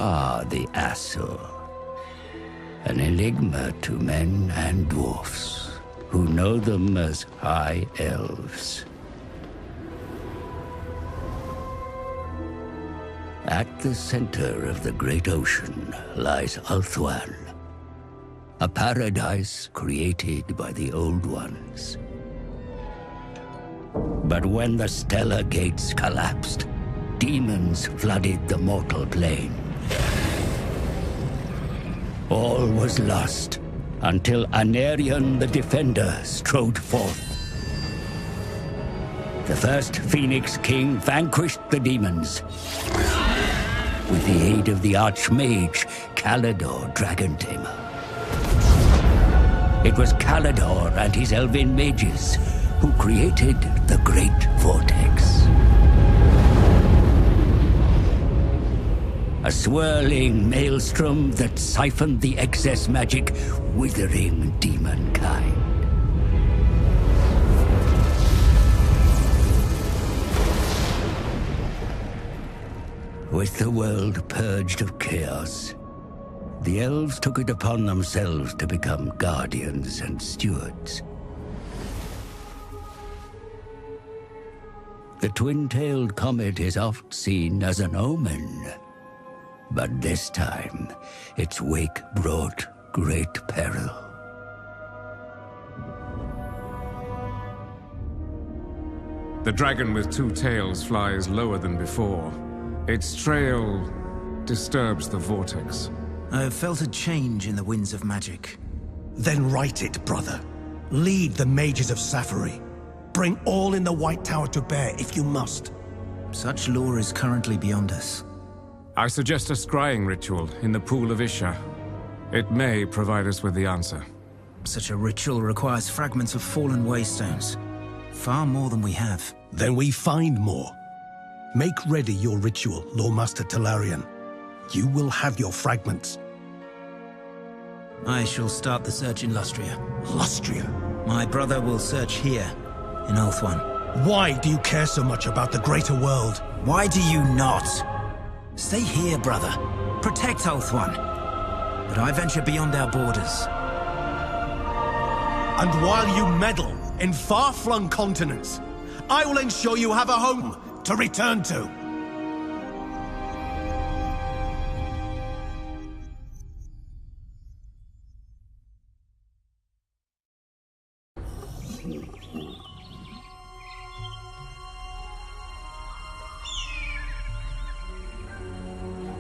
are the Asur, an enigma to men and dwarfs who know them as High Elves. At the center of the great ocean lies Ulthuan, a paradise created by the Old Ones. But when the stellar gates collapsed, demons flooded the mortal plane. All was lost until Anarion the Defender strode forth. The first Phoenix King vanquished the demons with the aid of the Archmage Calador Dragon Tamer. It was Calador and his elven mages who created the Great Vortex. A swirling maelstrom that siphoned the excess magic, withering demonkind. With the world purged of chaos, the elves took it upon themselves to become guardians and stewards. The twin-tailed comet is oft seen as an omen, but this time its wake brought great peril. The dragon with two tails flies lower than before. Its trail disturbs the vortex. I have felt a change in the winds of magic. Then write it, brother. Lead the mages of Safari. Bring all in the White Tower to bear if you must. Such lore is currently beyond us. I suggest a scrying ritual in the Pool of Isha. It may provide us with the answer. Such a ritual requires fragments of fallen waystones. Far more than we have. Then we find more. Make ready your ritual, Lawmaster Talarian. You will have your fragments. I shall start the search in Lustria. Lustria? My brother will search here, in Ulthuan. Why do you care so much about the greater world? Why do you not? Stay here, brother. Protect Ulthuan. But I venture beyond our borders. And while you meddle in far-flung continents, I will ensure you have a home to return to.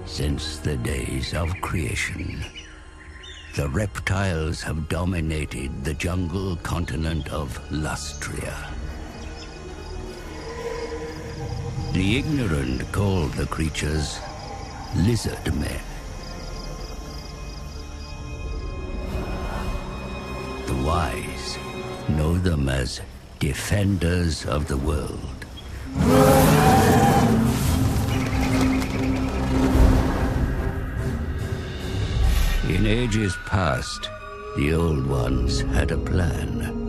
Since the days of creation, the reptiles have dominated the jungle continent of Lustria. The ignorant call the creatures lizard men. The wise know them as defenders of the world. In ages past, the Old Ones had a plan.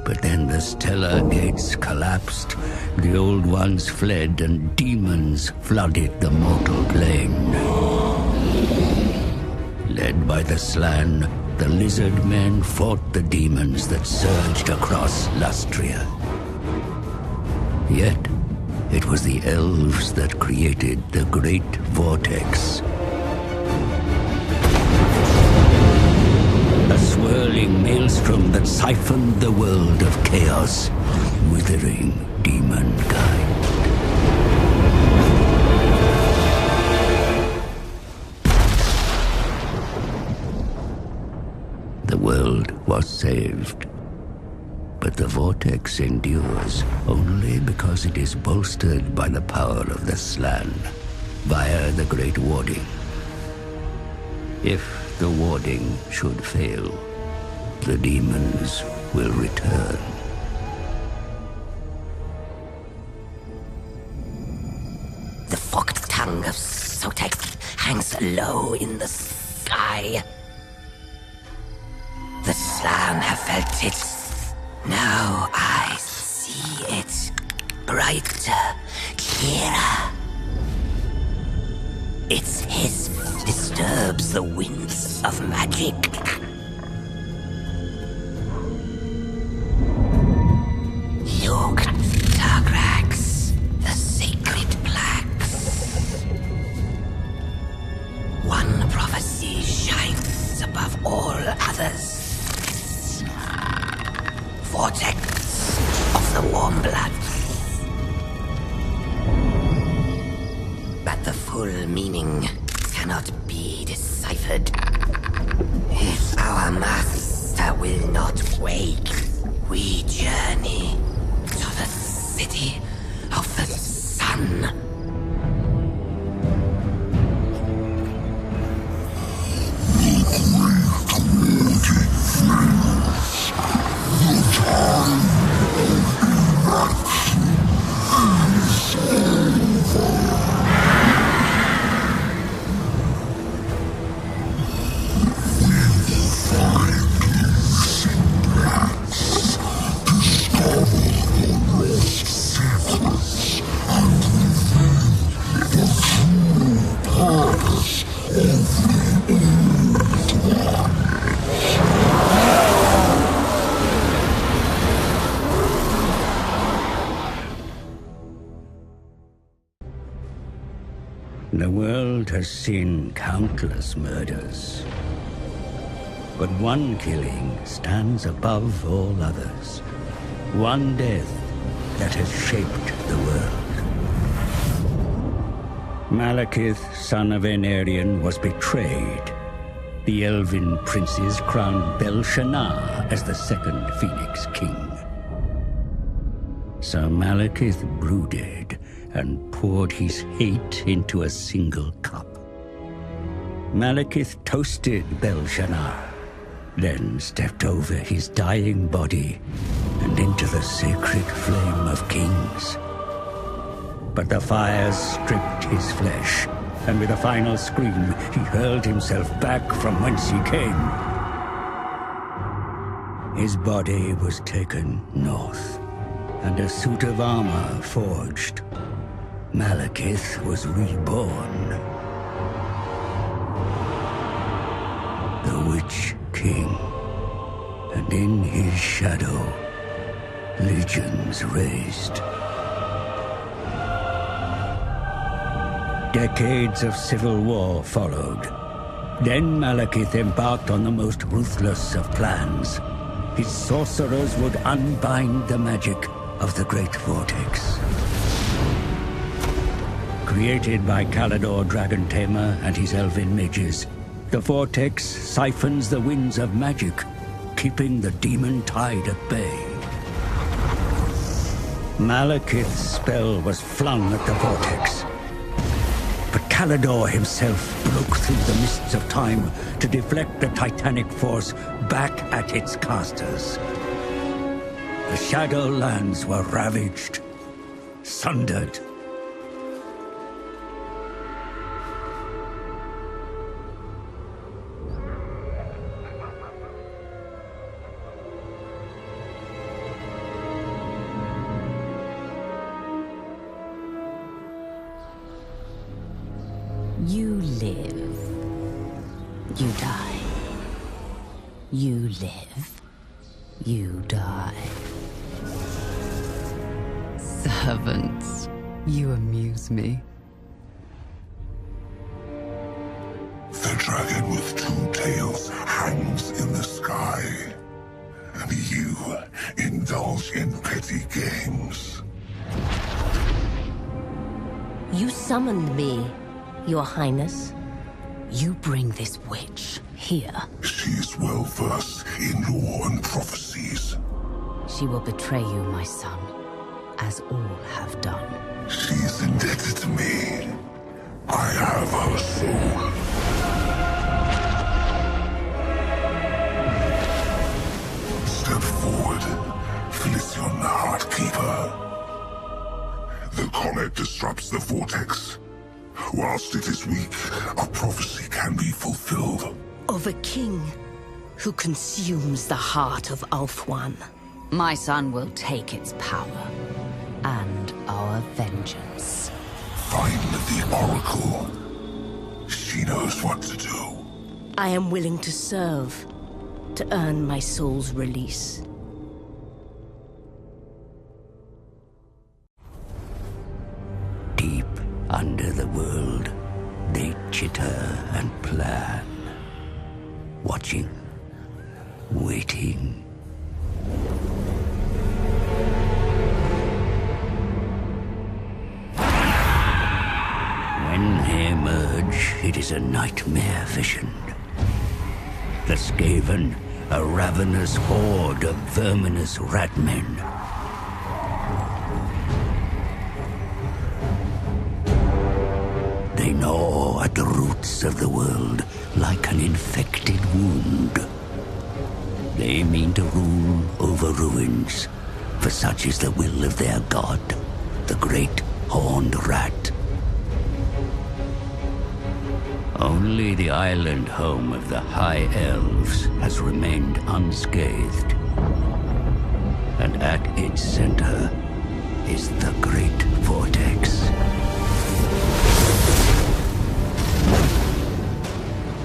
But then the stellar gates collapsed, the Old Ones fled, and demons flooded the mortal plane. Led by the Slann, the lizard men fought the demons that surged across Lustria. Yet, it was the elves that created the Great Vortex. A swirling maelstrom that siphoned the world of chaos, withering demonkind. The world was saved, but the vortex endures only because it is bolstered by the power of the Slann, via the Great Warding. If the warding should fail, the demons will return. The forked tongue of Sotex hangs low in the sky. The Slann have felt it. Now I see it. Brighter, clearer. Its hiss disturbs the winds of magic. Look, Targrax, the sacred plaques. One prophecy shines above all others. Vortex of the warm blood. But the full meaning cannot be deciphered. If our master will not wake, we journey to the city of the sun. The world has seen countless murders, but one killing stands above all others. One death that has shaped the world. Malekith, son of Aenarion, was betrayed. The Elven princes crowned Bel-Shannar as the second Phoenix King. So Malekith brooded and poured his hate into a single cup. Malekith toasted Bel-Shannar, then stepped over his dying body and into the sacred flame of kings. But the fires stripped his flesh, and with a final scream, he hurled himself back from whence he came. His body was taken north, and a suit of armor forged. Malekith was reborn. The Witch King. And in his shadow, legions raised. Decades of civil war followed. Then Malekith embarked on the most ruthless of plans. His sorcerers would unbind the magic of the Great Vortex. Created by Kalador Dragon Tamer and his elven mages, the Vortex siphons the winds of magic, keeping the demon tide at bay. Malekith's spell was flung at the Vortex, but Kalador himself broke through the mists of time to deflect the titanic force back at its casters. The Shadowlands were ravaged, sundered. You live. You die. You live. You die. Servants, you amuse me. The dragon with two tails hangs in the sky, and you indulge in petty games. You summoned me, Your Highness. You bring this witch here. She is well versed in lore and prophecies. She will betray you, my son, as all have done. She is indebted to me. I have her soul. Step forward, Felicion Heartkeeper. The comet disrupts the vortex. Whilst it is weak, a prophecy can be fulfilled. Of a king who consumes the heart of Ulthuan. My son will take its power and our vengeance. Find the oracle. She knows what to do. I am willing to serve, to earn my soul's release. Deep under the world, they chitter and plan. Watching, waiting. When they emerge, it is a nightmare vision. The Skaven, a ravenous horde of verminous ratmen. They gnaw at the roots of the world like an infected wound. They mean to rule over ruins, for such is the will of their god, the great horned rat. Only the island home of the High Elves has remained unscathed. And at its center is the Great Vortex.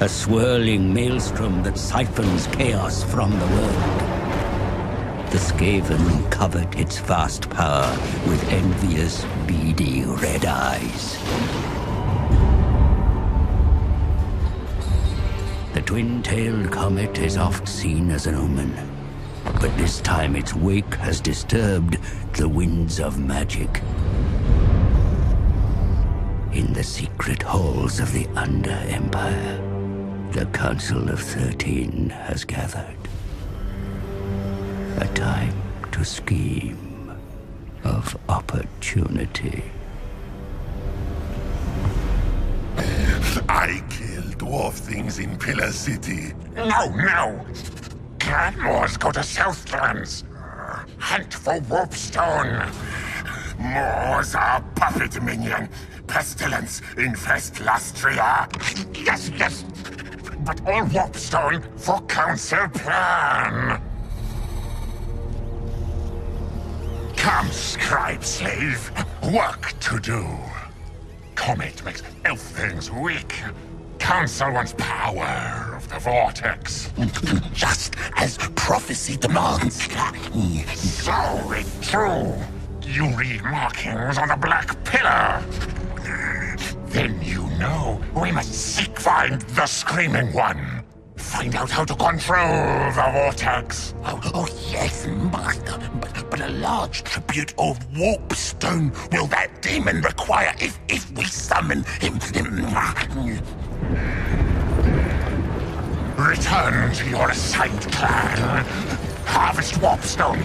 A swirling maelstrom that siphons chaos from the world. The Skaven covet its vast power with envious, beady red eyes. The twin-tailed comet is oft seen as an omen, but this time its wake has disturbed the winds of magic. In the secret halls of the Under-Empire, the Council of 13 has gathered. A time to scheme of opportunity. I kill dwarf things in Pillar City. No! Clanmores go to Southlands. Hunt for Warpstone. Moors are puppet minion. Pestilence infest Lastria. Yes. But all Warpstone for Council plan. Come, scribe slave. Work to do. Comet makes elf things weak. Council wants power of the Vortex. Just as prophecy demands. So it true. You read markings on the Black Pillar. Then you know we must find the Screaming One. Find out how to control the Vortex. Oh yes, Master. But a large tribute of Warpstone will that demon require if we summon him. Return to your site, clan. Harvest Warpstone.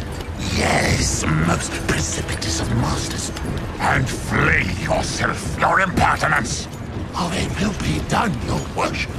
Yes, most precipitous of masters. And flee yourself, your impertinence. Oh, it will be done, your worship.